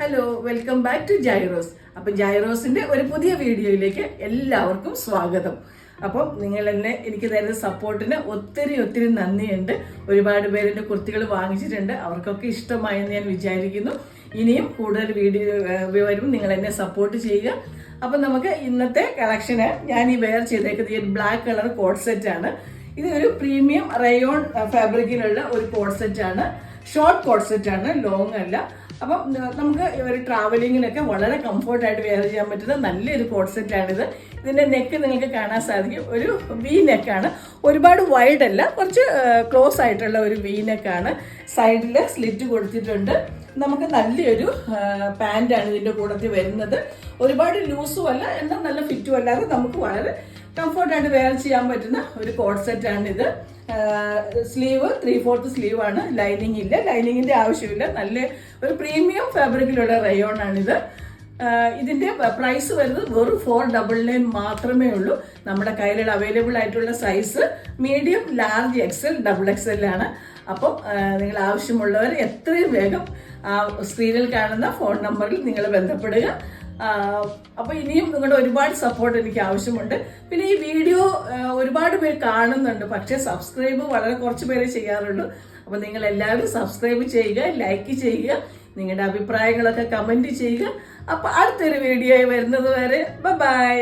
Hello, welcome back to Gyros. അപ്പൊ ജൈറോസിന്റെ ഒരു പുതിയ വീഡിയോയിലേക്ക് എല്ലാവർക്കും സ്വാഗതം. അപ്പം നിങ്ങൾ എന്നെ എനിക്ക് തരുന്ന സപ്പോർട്ടിന് ഒത്തിരി നന്ദിയുണ്ട്. ഒരുപാട് പേരുടെ കുർത്തികൾ വാങ്ങിച്ചിട്ടുണ്ട്, അവർക്കൊക്കെ ഇഷ്ടമായെന്ന് ഞാൻ വിചാരിക്കുന്നു. ഇനിയും കൂടുതൽ വീഡിയോ വരും, നിങ്ങൾ എന്നെ സപ്പോർട്ട് ചെയ്യുക. അപ്പം നമുക്ക് ഇന്നത്തെ കളക്ഷന് ഞാൻ ഈ വെയർ ചെയ്തേക്കുന്നത് ഈ ബ്ലാക്ക് കളർ കോഡ് സെറ്റ് ആണ്. ഇത് ഒരു പ്രീമിയം റയോൺ ഫാബ്രിക്കിലുള്ള ഒരു കോഡ് സെറ്റ് ആണ്. ഷോർട്ട് കോഡ് സെറ്റ് ആണ്, ലോങ് അല്ല. അപ്പം നമുക്ക് ഒരു ട്രാവലിങ്ങിനൊക്കെ വളരെ കംഫർട്ടായിട്ട് വെയർ ചെയ്യാൻ പറ്റുന്ന നല്ലൊരു കോഡ് സെറ്റാണിത്. ഇതിന്റെ നെക്ക് നിങ്ങൾക്ക് കാണാൻ സാധിക്കും, ഒരു വി നെക്കാണ്. ഒരുപാട് വൈഡ് അല്ല, കുറച്ച് ക്ലോസ് ആയിട്ടുള്ള ഒരു വി നെക്കാണ്. സൈഡിൽ സ്ലിറ്റ് കൊടുത്തിട്ടുണ്ട്. നമുക്ക് നല്ലൊരു പാൻറ്റാണ് ഇതിന്റെ കൂടത്തിൽ വരുന്നത്. ഒരുപാട് ലൂസും അല്ല, എന്നാൽ നല്ല ഫിറ്റും അല്ലാതെ നമുക്ക് വളരെ കംഫർട്ടായിട്ട് വെയർ ചെയ്യാൻ പറ്റുന്ന ഒരു കോഡ് സെറ്റാണ് ഇത്. സ്ലീവ് 3/4 സ്ലീവ് ആണ്, ലൈനിങ് ഇല്ല, ലൈനിങ്ങിന്റെ ആവശ്യമില്ല. നല്ല ഒരു പ്രീമിയം ഫാബ്രിക്കിലുള്ള റയോൺ ആണിത്. ഇതിന്റെ പ്രൈസ് വരുന്നത് വെറും 499 മാത്രമേ ഉള്ളൂ. നമ്മുടെ കയ്യിലുള്ള അവൈലബിൾ ആയിട്ടുള്ള size medium, large, XL, XXL ആണ്. അപ്പം നിങ്ങൾ ആവശ്യമുള്ളവർ എത്രയും വേഗം സ്ക്രീനിൽ കാണുന്ന ഫോൺ നമ്പറിൽ നിങ്ങൾ ബന്ധപ്പെടുക. അപ്പൊ ഇനിയും നിങ്ങളുടെ ഒരുപാട് സപ്പോർട്ട് എനിക്ക് ആവശ്യമുണ്ട്. പിന്നെ ഈ വീഡിയോ ഒരുപാട് പേര് കാണുന്നുണ്ട്, പക്ഷെ സബ്സ്ക്രൈബ് വളരെ കുറച്ച് പേരെ ചെയ്യാറുള്ളൂ. അപ്പൊ നിങ്ങൾ എല്ലാവരും സബ്സ്ക്രൈബ് ചെയ്യുക, ലൈക്ക് ചെയ്യുക, നിങ്ങളുടെ അഭിപ്രായങ്ങളൊക്കെ കമന്റ് ചെയ്യുക. അപ്പൊ അടുത്തൊരു വീഡിയോ വരുന്നത് വരെ ബൈ.